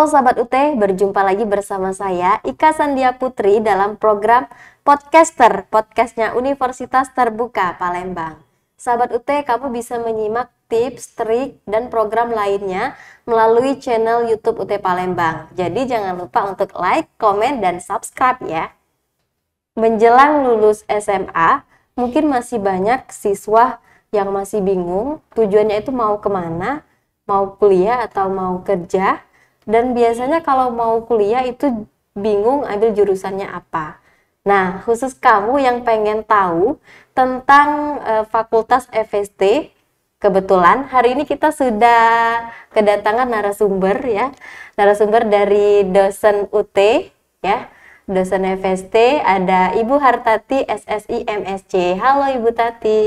Halo Sahabat UT, berjumpa lagi bersama saya Ika Sandia Putri dalam program Podcaster, podcastnya Universitas Terbuka Palembang. Sahabat UT, kamu bisa menyimak tips, trik, dan program lainnya melalui channel YouTube UT Palembang. Jadi jangan lupa untuk like, komen, dan subscribe ya. Menjelang lulus SMA, mungkin masih banyak siswa yang masih bingung tujuannya itu mau kemana, mau kuliah atau mau kerja. Dan biasanya kalau mau kuliah itu bingung ambil jurusannya apa. Nah, khusus kamu yang pengen tahu tentang Fakultas FST, kebetulan hari ini kita sudah kedatangan narasumber ya. Narasumber dari dosen UT ya. Dosen FST ada Ibu Hartati SSI MSc. Halo Ibu Tati.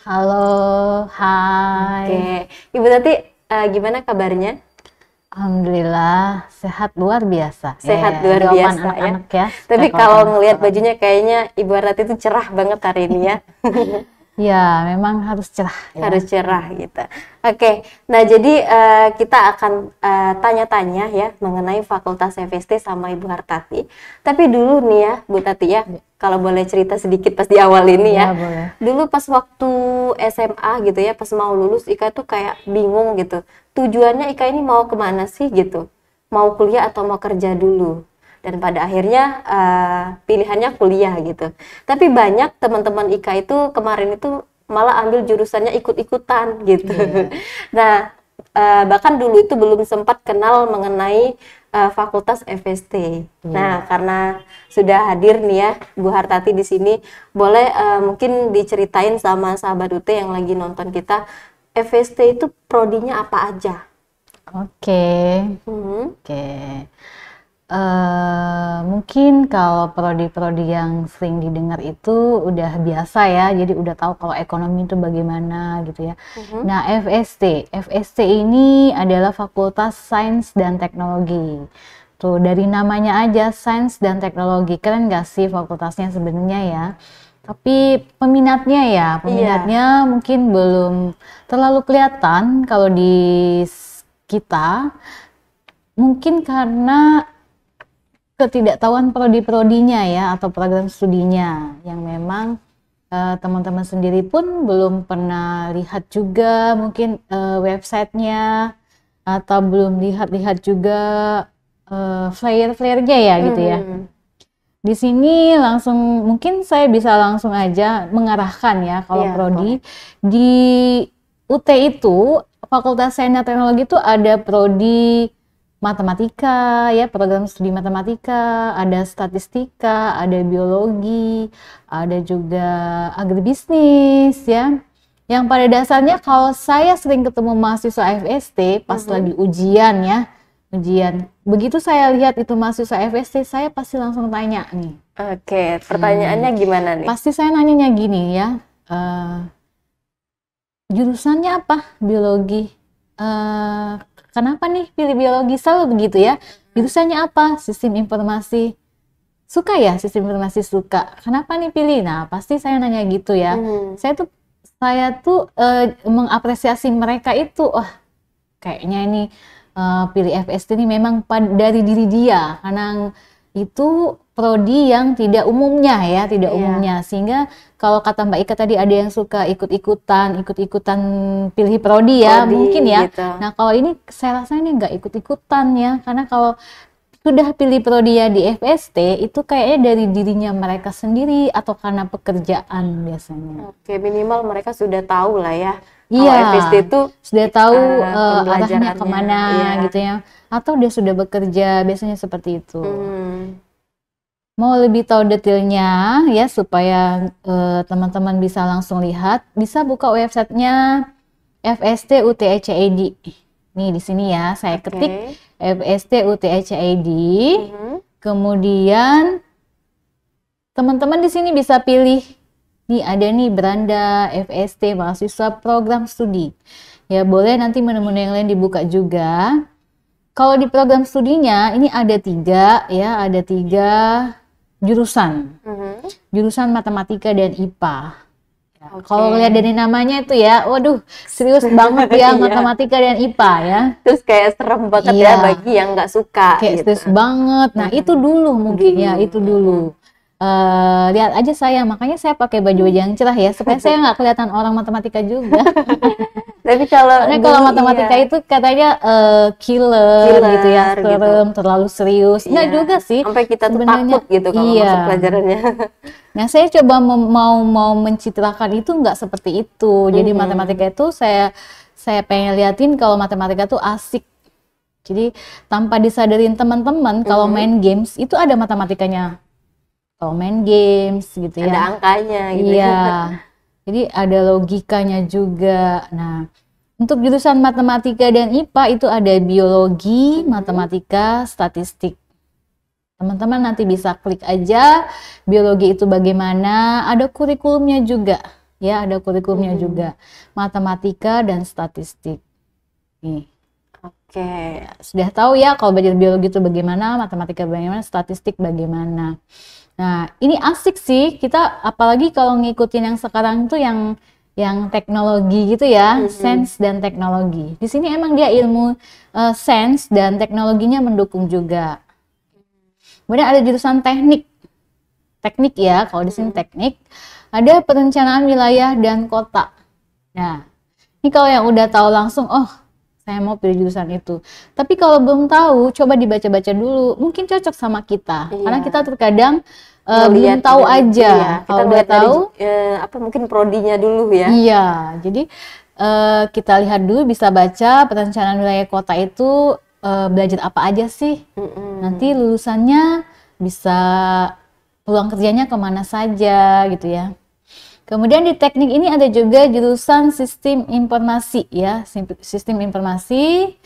Halo, hai. Oke. Ibu Tati, gimana kabarnya? Alhamdulillah sehat luar biasa. Sehat luar biasa anak-anak ya. Tapi kalau ngelihat bajunya kayaknya Ibu Hartati itu cerah banget hari ini ya. Ya, memang harus cerah. Ya. Harus cerah gitu. Oke, nah jadi kita akan tanya-tanya ya mengenai Fakultas FST sama Ibu Hartati. Tapi dulu nih ya, Bu Tati ya, kalau boleh cerita sedikit pas di awal ini ya. Boleh. Dulu pas waktu SMA gitu ya, pas mau lulus Ika tuh kayak bingung gitu. Tujuannya Ika ini mau kemana sih gitu? Mau kuliah atau mau kerja dulu? Dan pada akhirnya pilihannya kuliah gitu. Tapi banyak teman-teman Ika itu kemarin itu malah ambil jurusannya ikut-ikutan gitu. Nah, bahkan dulu itu belum sempat kenal mengenai Fakultas FST. Nah, karena sudah hadir nih ya Bu Hartati di sini, boleh mungkin diceritain sama sahabat UT yang lagi nonton kita, FST itu prodinya apa aja? Oke. Mungkin kalau prodi-prodi yang sering didengar itu udah biasa ya, jadi udah tahu kalau ekonomi itu bagaimana gitu ya. Nah, FST ini adalah Fakultas Sains dan Teknologi. Tuh dari namanya aja Sains dan Teknologi, keren gak sih fakultasnya sebenarnya ya? Tapi peminatnya mungkin belum terlalu kelihatan kalau di kita, mungkin karena ketidaktahuan prodi-prodinya ya atau program studinya yang memang teman-teman sendiri pun belum pernah lihat juga mungkin websitenya atau belum lihat-lihat juga flyer-flyernya ya gitu ya. Di sini langsung mungkin saya bisa langsung aja mengarahkan ya kalau prodi di UT itu Fakultas Sains dan Teknologi itu ada prodi matematika ya, program studi matematika, ada statistika, ada biologi, ada juga agribisnis ya. Yang pada dasarnya kalau saya sering ketemu mahasiswa FST pas lagi ujian ya, begitu saya lihat itu mahasiswa FST, saya pasti langsung tanya nih. Oke, pertanyaannya gimana nih? Pasti saya nanyanya gini ya, jurusannya apa? Biologi. Kenapa nih pilih biologi? Selalu begitu ya. Jurusannya apa? Sistem informasi. Suka ya sistem informasi, suka. Kenapa nih pilih? Nah, pasti saya nanya gitu ya. Saya tuh mengapresiasi mereka itu. Kayaknya ini pilih FST ini memang dari diri dia. Karena itu prodi yang tidak umumnya ya, umumnya. Sehingga kalau kata Mbak Ika tadi ada yang suka ikut-ikutan pilih prodi ya, mungkin ya. Gitu. Nah, kalau ini saya rasa ini nggak ikut-ikutan ya, karena kalau sudah pilih prodi ya di FST itu kayaknya dari dirinya mereka sendiri atau karena pekerjaan biasanya. Oke, minimal mereka sudah tahu lah ya. Iya, FST itu sudah tahu arahnya kemana gitu ya. Atau dia sudah bekerja, biasanya seperti itu. Mau lebih tahu detailnya ya supaya teman-teman bisa langsung lihat, bisa buka websitenya FST UTHID. Nih di sini ya, saya ketik FST UTHID. Kemudian teman-teman di sini bisa pilih. Nih ada nih beranda FST mahasiswa program studi. Ya boleh nanti menu-menu yang lain dibuka juga. Kalau di program studinya ini ada tiga jurusan. Jurusan matematika dan IPA. Oke. Kalau lihat dari namanya itu ya, waduh, serius banget ya Iya. matematika dan IPA ya. Terus kayak serem banget ya Iya, bagi yang nggak suka kayak gitu. serius banget. Nah, itu dulu mungkin ya, Dulu. itu dulu. Lihat aja saya, makanya saya pakai baju yang cerah ya, supaya saya nggak kelihatan orang matematika juga. Tapi kalau Karena dulu kalau matematika iya, itu katanya killer gitu ya, killer gitu. serem, terlalu serius. Enggak Iya. juga sih Sampai kita tuh sebenarnya. takut gitu kalau Iya. masuk pelajarannya. Nah, saya coba mau mencitrakan itu nggak seperti itu. Jadi matematika itu saya pengen liatin kalau matematika tuh asik. Jadi tanpa disadarin teman-teman kalau main games itu ada matematikanya. Kalau main games gitu Ada ya. angkanya gitu ya. Iya. Jadi ada logikanya juga. Nah, untuk jurusan matematika dan IPA itu ada biologi, matematika, statistik. Teman-teman nanti bisa klik aja biologi itu bagaimana, ada kurikulumnya juga. Ya, ada kurikulumnya juga. Matematika dan statistik. Nih, Oke. sudah tahu ya kalau belajar biologi itu bagaimana, matematika bagaimana, statistik bagaimana. Nah, ini asik sih kita apalagi kalau ngikutin yang sekarang itu yang teknologi gitu ya, sains dan teknologi. Di sini emang dia ilmu sains dan teknologinya mendukung juga. Kemudian ada jurusan teknik. Teknik ya, kalau di sini teknik. Ada perencanaan wilayah dan kota. Nah, ini kalau yang udah tahu langsung, oh saya mau pilih jurusan itu. Tapi kalau belum tahu, coba dibaca-baca dulu. Mungkin cocok sama kita. Iya. Karena kita terkadang belum Ngeliat tahu dari- aja. iya, kita Kalau udah ngeliat dari tahu, apa mungkin prodinya dulu ya. iya. Jadi kita lihat dulu bisa baca perencanaan wilayah kota itu belajar apa aja sih. Nanti lulusannya bisa peluang kerjanya kemana saja gitu ya. Kemudian di teknik ini ada juga jurusan sistem informasi ya, sistem informasi.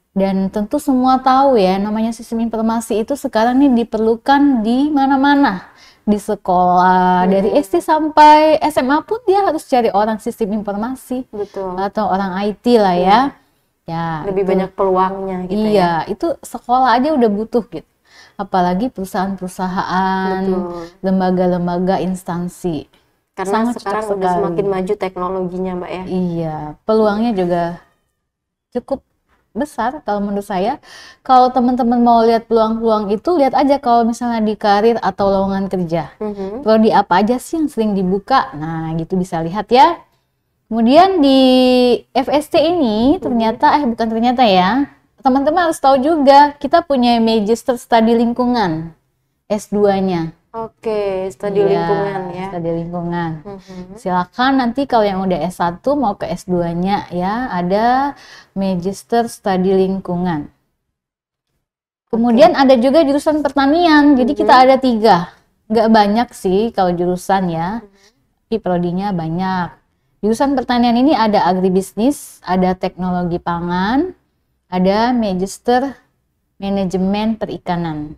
Dan tentu semua tahu ya, namanya sistem informasi itu sekarang nih diperlukan di mana-mana. Di sekolah, dari SD sampai SMA pun dia harus cari orang sistem informasi. Betul. Atau orang IT lah ya. Ya, Lebih itu. banyak peluangnya gitu ya. Iya, itu sekolah aja udah butuh gitu. Apalagi perusahaan-perusahaan, Betul. lembaga-lembaga, instansi. Karena Sangat sekarang cocok udah sekali. semakin maju teknologinya, Mbak ya. Iya, peluangnya juga cukup besar kalau menurut saya. Kalau teman-teman mau lihat peluang-peluang itu, lihat aja kalau misalnya di karir atau lowongan kerja. Prodi apa aja sih yang sering dibuka? Nah, gitu bisa lihat ya. Kemudian di FST ini bukan ternyata ya, teman-teman harus tahu juga kita punya Magister Studi Lingkungan S2-nya. Oke, studi Iya, lingkungan ya. studi lingkungan. Silakan nanti kalau yang udah S1 mau ke S2-nya ya, ada Magister Studi Lingkungan. Kemudian ada juga jurusan pertanian, jadi kita ada 3. Nggak banyak sih kalau jurusan ya, tapi prodinya banyak. Jurusan pertanian ini ada agribisnis, ada teknologi pangan, ada Magister Manajemen Perikanan.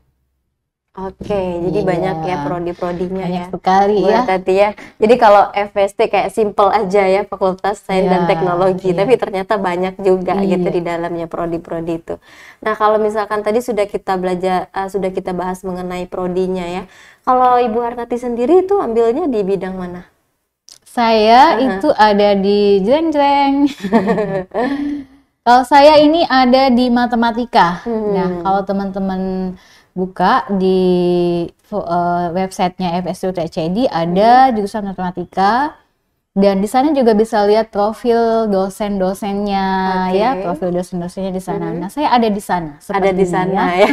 Oke, jadi Iya. banyak ya prodi-prodinya Banyak ya. sekali Buat ya. tadi ya. Jadi kalau FST kayak simple aja ya, Fakultas Sains dan Iya, Teknologi, iya. tapi ternyata banyak juga gitu Iya. di dalamnya prodi-prodi itu. Nah, kalau misalkan tadi sudah kita belajar, sudah kita bahas mengenai prodinya ya. Kalau Ibu Hartati sendiri itu ambilnya di bidang mana? Saya itu ada di jreng-jreng. Kalau saya ini ada di matematika. Nah, kalau teman-teman buka di websitenya FSUTCD ada jurusan matematika. Dan di sana juga bisa lihat profil dosen-dosennya ya, profil dosen-dosennya di sana. Nah, saya ada di sana. Ada di sepertinya sana ya. ya.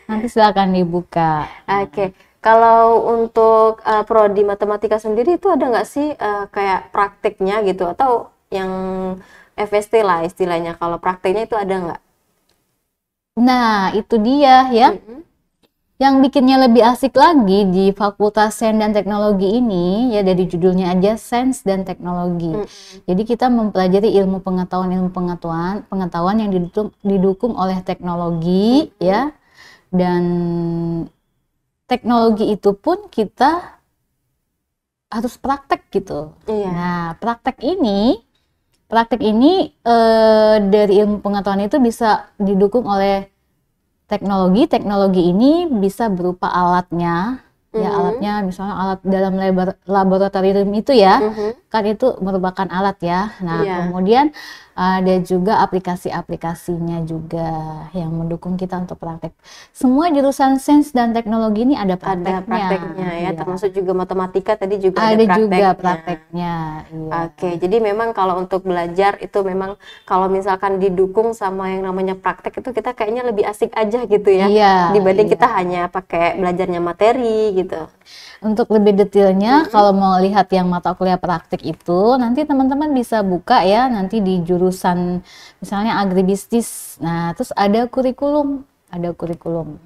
Nanti silakan dibuka. Oke, kalau untuk prodi matematika sendiri itu ada nggak sih kayak praktiknya gitu atau yang FST lah istilahnya? Kalau praktiknya itu ada nggak? Nah, itu dia ya. Yang bikinnya lebih asik lagi di Fakultas Sains dan Teknologi ini ya dari judulnya aja Sains dan Teknologi. Jadi kita mempelajari ilmu pengetahuan yang didukung oleh teknologi ya. Dan teknologi itu pun kita harus praktek gitu. Iya. Nah, praktek ini dari ilmu pengetahuan itu bisa didukung oleh teknologi ini bisa berupa alatnya, Ya alatnya misalnya alat dalam laboratorium itu ya, kan itu merupakan alat ya. Nah Iya. kemudian ada juga aplikasi-aplikasinya juga yang mendukung kita untuk praktek. Semua jurusan sains dan teknologi ini ada Ada prakteknya. prakteknya ya, Iya. termasuk juga matematika tadi juga ada Ada juga prakteknya. prakteknya, iya. Oke, jadi memang kalau untuk belajar itu memang kalau misalkan didukung sama yang namanya praktek itu kita kayaknya lebih asik aja gitu ya, Iya, dibanding iya. kita hanya pakai belajarnya materi gitu. Untuk lebih detailnya, kalau mau lihat yang mata kuliah praktik itu, nanti teman-teman bisa buka ya, nanti di jurusan misalnya agribisnis. Nah, terus ada kurikulum, ada kurikulum.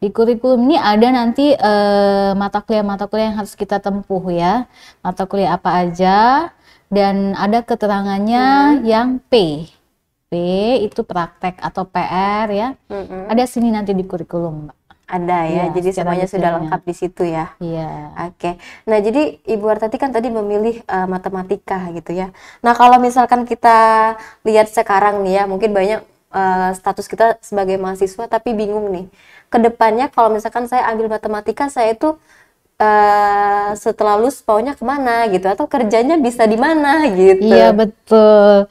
Di kurikulum ini ada nanti mata kuliah yang harus kita tempuh ya, mata kuliah apa aja, dan ada keterangannya yang P. P itu praktek atau PR ya. Ada sini nanti di kurikulum, Mbak. Ada ya, Iya, jadi secara semuanya sudah detailnya. lengkap di situ ya. Iya. Oke, nah jadi Ibu Artati kan tadi memilih matematika gitu ya. Nah kalau misalkan kita lihat sekarang nih ya, mungkin banyak status kita sebagai mahasiswa tapi bingung nih. Kedepannya kalau misalkan saya ambil matematika, saya itu setelah lulus maunya kemana gitu, atau kerjanya bisa di mana gitu. Iya betul.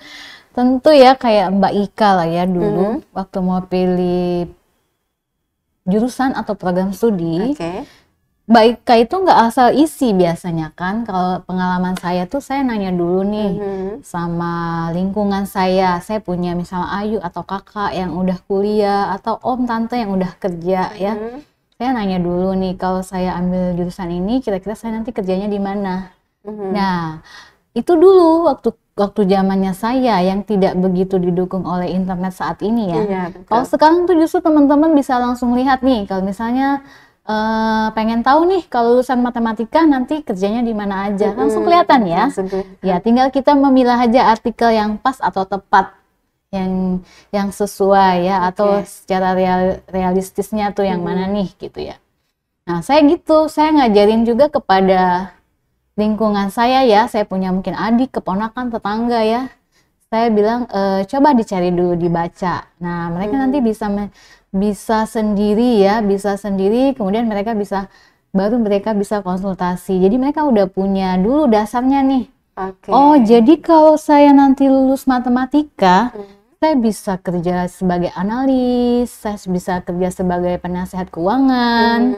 Tentu ya kayak Mbak Ika lah ya dulu waktu mau pilih jurusan atau program studi, Oke. Mbak Ika itu nggak asal isi biasanya kan. Kalau pengalaman saya tuh saya nanya dulu nih sama lingkungan saya. Saya punya misalnya Ayu atau kakak yang udah kuliah atau om tante yang udah kerja ya. Saya nanya dulu nih, kalau saya ambil jurusan ini kira-kira saya nanti kerjanya di mana. Nah, itu dulu waktu zamannya saya yang tidak begitu didukung oleh internet saat ini ya. Iya, betul. Kalau sekarang tuh justru teman-teman bisa langsung lihat nih, kalau misalnya pengen tahu nih kalau lulusan matematika nanti kerjanya di mana aja, langsung kelihatan ya. Langsung kelihatan. Ya, tinggal kita memilah aja artikel yang pas atau tepat, yang sesuai ya, atau secara realistisnya tuh yang mana nih gitu ya. Nah, saya gitu, saya ngajarin juga kepada lingkungan saya ya, saya punya mungkin adik, keponakan, tetangga ya. Saya bilang coba dicari dulu, dibaca. Nah, mereka nanti bisa sendiri ya, bisa sendiri, kemudian baru mereka bisa konsultasi. Jadi mereka udah punya dulu dasarnya nih. Oke. Oh, jadi kalau saya nanti lulus matematika, saya bisa kerja sebagai analis, saya bisa kerja sebagai penasehat keuangan,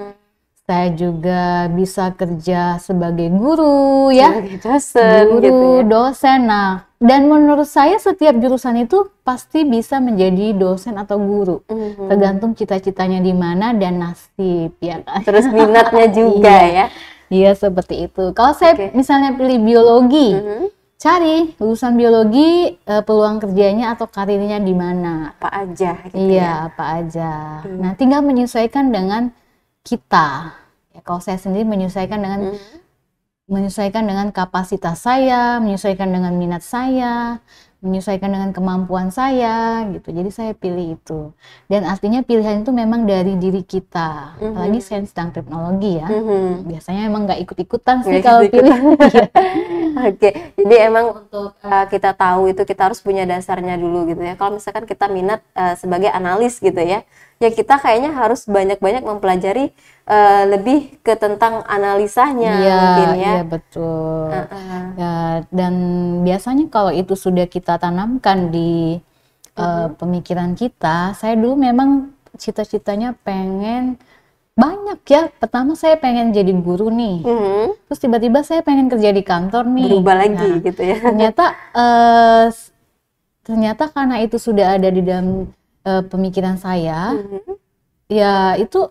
saya juga bisa kerja sebagai guru ya, Sebagai dosen guru, gitu ya. dosen. Nah, dan menurut saya setiap jurusan itu pasti bisa menjadi dosen atau guru, tergantung cita-citanya di mana dan nasib ya kan. Terus minatnya juga ya. Iya seperti itu. Kalau saya misalnya pilih biologi, cari lulusan biologi, peluang kerjanya atau karirnya di mana. Apa aja gitu Iya, ya. apa aja. Nah, tinggal menyesuaikan dengan kita. Ya, kalau saya sendiri menyesuaikan dengan kapasitas saya, menyesuaikan dengan minat saya, menyesuaikan dengan kemampuan saya gitu. Jadi saya pilih itu. Dan artinya pilihan itu memang dari diri kita. Apalagi sains dan teknologi ya. Biasanya emang nggak ikut-ikutan sih kalau pilih. Oke, jadi emang untuk kita tahu itu kita harus punya dasarnya dulu gitu ya. Kalau misalkan kita minat sebagai analis gitu ya, ya kita kayaknya harus banyak-banyak mempelajari lebih ke tentang analisanya mungkin ya. Iya betul. Ya, dan biasanya kalau itu sudah kita tanamkan di pemikiran kita, saya dulu memang cita-citanya pengen banyak ya. Pertama saya pengen jadi guru nih, terus tiba-tiba saya pengen kerja di kantor nih. Berubah lagi gitu ya. Ternyata karena itu sudah ada di dalam pemikiran saya, ya itu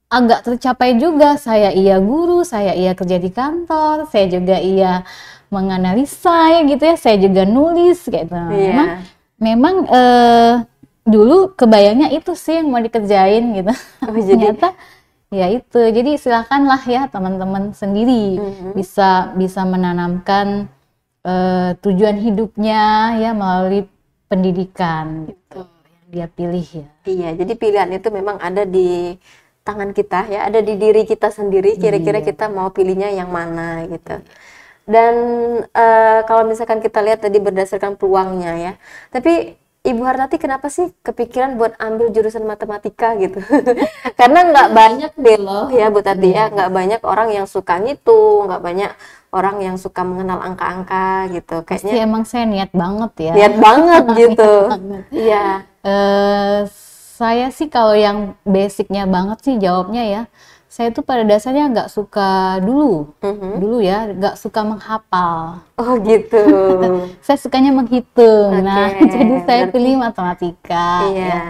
agak tercapai juga. Saya iya guru, saya iya kerja di kantor, saya juga iya menganalisa ya gitu ya, saya juga nulis kayak gitu. Memang dulu kebayangnya itu sih yang mau dikerjain gitu. Ternyata ya itu. Jadi silakanlah ya teman-teman sendiri bisa menanamkan tujuan hidupnya ya melalui pendidikan gitu yang dia pilih ya. Iya, jadi pilihan itu memang ada di tangan kita ya, ada di diri kita sendiri. Kira-kira kita mau pilihnya yang mana gitu. Dan kalau misalkan kita lihat tadi berdasarkan peluangnya ya, tapi Ibu Hartati kenapa sih kepikiran buat ambil jurusan matematika gitu? Karena nggak banyak deh loh ya Bu Tati ya, nggak banyak orang yang suka ngitung, nggak banyak orang yang suka mengenal angka-angka gitu. Pasti Kayaknya emang saya niat banget ya. niat banget gitu. Banget. Iya. Eh, saya sih kalau yang basicnya banget sih jawabnya ya. Saya tuh pada dasarnya nggak suka dulu ya, nggak suka menghafal. Oh gitu. Saya sukanya menghitung. Nah, Oke, jadi saya berarti pilih matematika ya. iya.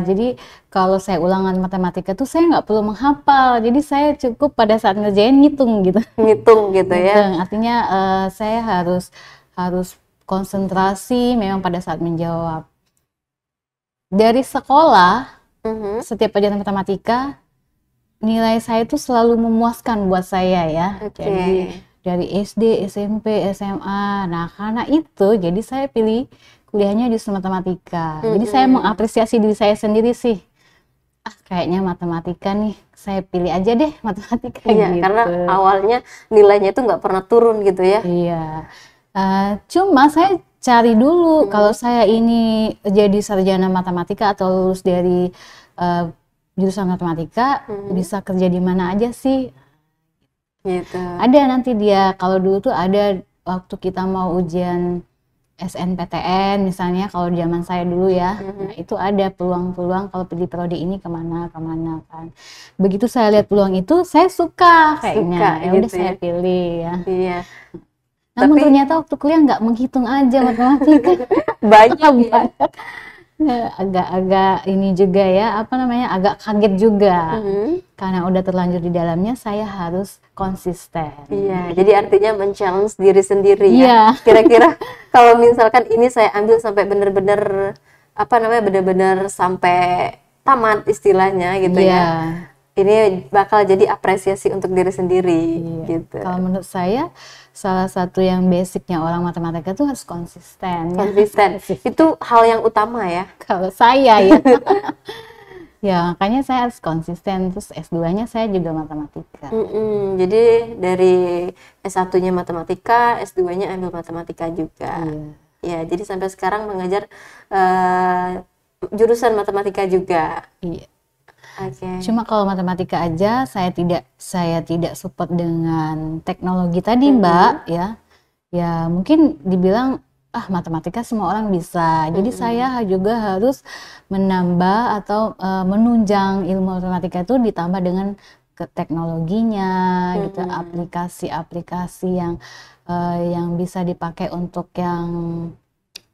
Jadi kalau saya ulangan matematika tuh saya nggak perlu menghafal. Jadi saya cukup pada saat ngerjain ngitung gitu. Ngitung gitu ya. Ngitung. Artinya saya harus harus konsentrasi memang pada saat menjawab. Dari sekolah, Mhm. setiap pelajaran matematika, nilai saya itu selalu memuaskan buat saya ya. Oke. Jadi dari SD, SMP, SMA. Nah, karena itu jadi saya pilih kuliahnya justru matematika. Jadi saya mengapresiasi diri saya sendiri sih. Kayaknya matematika nih, saya pilih aja deh matematika Iya, gitu. karena awalnya nilainya itu nggak pernah turun gitu ya. Iya. Cuma saya cari dulu kalau saya ini jadi sarjana matematika atau lulus dari jurusan matematika, bisa kerja di mana aja sih? Gitu. Ada nanti dia, kalau dulu tuh ada waktu kita mau ujian SNPTN misalnya, kalau zaman saya dulu ya, nah itu ada peluang-peluang kalau pilih prodi ini kemana kan. Begitu saya lihat peluang itu, saya suka kayaknya, Suka ya udah gitu saya ya. pilih ya. Iya. Namun Tapi ternyata waktu kuliah nggak menghitung aja matematika. banyak ya. Banyak. Agak-agak ini juga ya, apa namanya, agak kaget juga. Karena udah terlanjur di dalamnya, saya harus konsisten. Iya, jadi artinya men-challenge diri sendiri ya. Iya. Kira-kira kalau misalkan ini saya ambil sampai benar-benar apa namanya, benar-benar sampai tamat istilahnya gitu Iya. ya. Ini bakal jadi apresiasi untuk diri sendiri Iya. gitu. Kalau menurut saya, salah satu yang basicnya orang matematika itu harus konsisten. Ya. Konsisten. Itu hal yang utama ya. Kalau saya ya. Ya, makanya saya harus konsisten. Terus S2-nya saya juga matematika. Jadi dari S1-nya matematika, S2-nya ambil matematika juga. Iya. Ya, jadi sampai sekarang mengajar jurusan matematika juga. Iya. Oke. Cuma kalau matematika aja saya tidak support dengan teknologi tadi, Mbak, ya. Ya, mungkin dibilang matematika semua orang bisa. Jadi saya juga harus menambah atau menunjang ilmu matematika itu ditambah dengan ke teknologinya gitu, aplikasi-aplikasi yang bisa dipakai untuk yang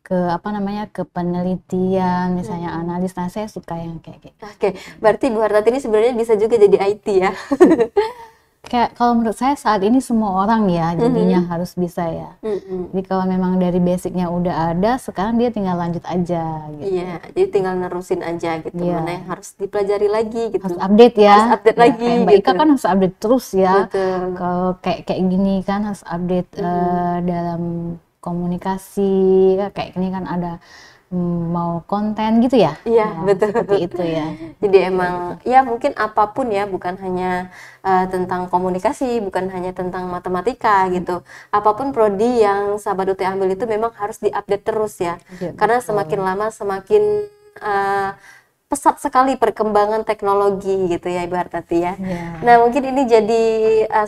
ke penelitian, misalnya analis. Nah, saya suka yang kayak gitu. Oke, berarti Bu Hartati ini sebenarnya bisa juga jadi IT ya. Kayak kalau menurut saya saat ini semua orang ya jadinya harus bisa ya. Jadi kalau memang dari basicnya udah ada, sekarang dia tinggal lanjut aja gitu. Iya, jadi tinggal nerusin aja gitu. Iya. Mana yang harus dipelajari lagi gitu. Harus update ya. Harus update Ya, lagi kayak Mbak Ika gitu. kan harus update terus ya. Betul. Kalau kayak gini kan harus update dalam komunikasi. Kayak gini kan ada mau konten gitu ya. Iya, Nah, betul. seperti itu ya. Jadi emang ya mungkin apapun ya, bukan hanya tentang komunikasi, bukan hanya tentang matematika gitu. Apapun prodi yang sahabat UT ambil itu memang harus diupdate terus ya. Iya, Karena semakin lama semakin pesat sekali perkembangan teknologi gitu ya Ibu Hartati ya. Iya. Nah, mungkin ini jadi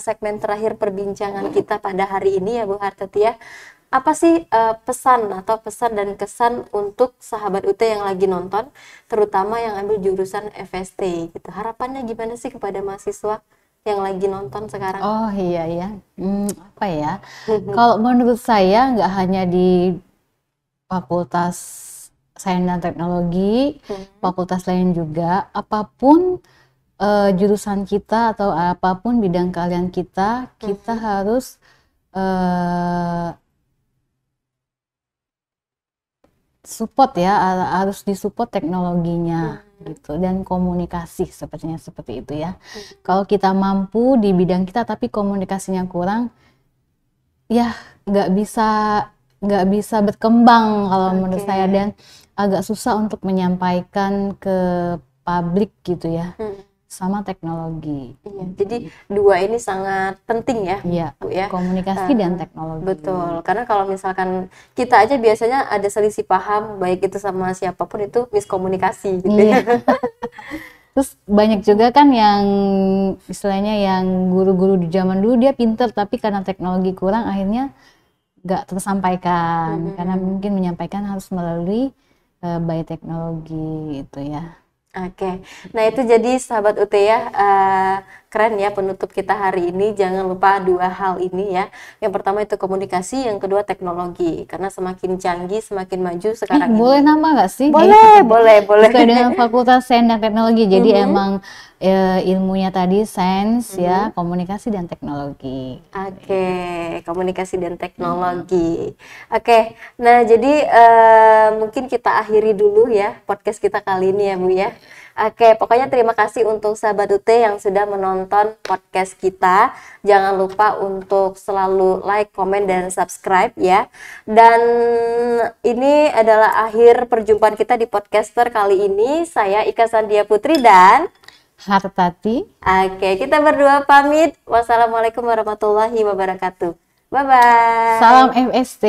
segmen terakhir perbincangan kita pada hari ini ya Bu Hartati ya. Apa sih pesan dan kesan untuk sahabat UT yang lagi nonton, terutama yang ambil jurusan FST gitu. Harapannya gimana sih kepada mahasiswa yang lagi nonton sekarang? Oh iya ya. Apa ya? Kalau menurut saya nggak hanya di Fakultas Sains dan Teknologi, fakultas lain juga, apapun jurusan kita atau apapun bidang kalian kita harus support ya, harus disupport teknologinya gitu, dan komunikasi seperti itu ya. Kalau kita mampu di bidang kita tapi komunikasinya kurang, ya nggak bisa berkembang kalau menurut saya, dan agak susah untuk menyampaikan ke publik gitu ya. sama teknologi. Iya, jadi dua ini sangat penting ya, Iya, Bu ya. komunikasi dan teknologi. Betul, karena kalau misalkan kita aja biasanya ada selisih paham, baik itu sama siapapun itu miskomunikasi gitu ya. Iya. Terus banyak juga kan yang istilahnya yang guru-guru di zaman dulu dia pinter tapi karena teknologi kurang akhirnya nggak tersampaikan karena mungkin menyampaikan harus melalui by teknologi gitu ya. Oke, nah itu jadi sahabat UT ya, keren ya penutup kita hari ini. Jangan lupa dua hal ini ya. Yang pertama itu komunikasi, yang kedua teknologi. Karena semakin canggih, semakin maju sekarang ini. Boleh nambah nggak sih? Boleh, boleh, boleh. Sesuai dengan Fakultas Sains dan Teknologi. Jadi emang ilmunya tadi sains ya, komunikasi dan teknologi. Oke, komunikasi dan teknologi. Oke, nah jadi mungkin kita akhiri dulu ya podcast kita kali ini ya Bu ya. Oke, pokoknya terima kasih untuk sahabat UT yang sudah menonton podcast kita. Jangan lupa untuk selalu like, komen, dan subscribe ya. Dan ini adalah akhir perjumpaan kita di podcaster kali ini. Saya Ika Sandia Putri dan Hartati. Oke, kita berdua pamit. Wassalamualaikum warahmatullahi wabarakatuh. Bye-bye. Salam FST.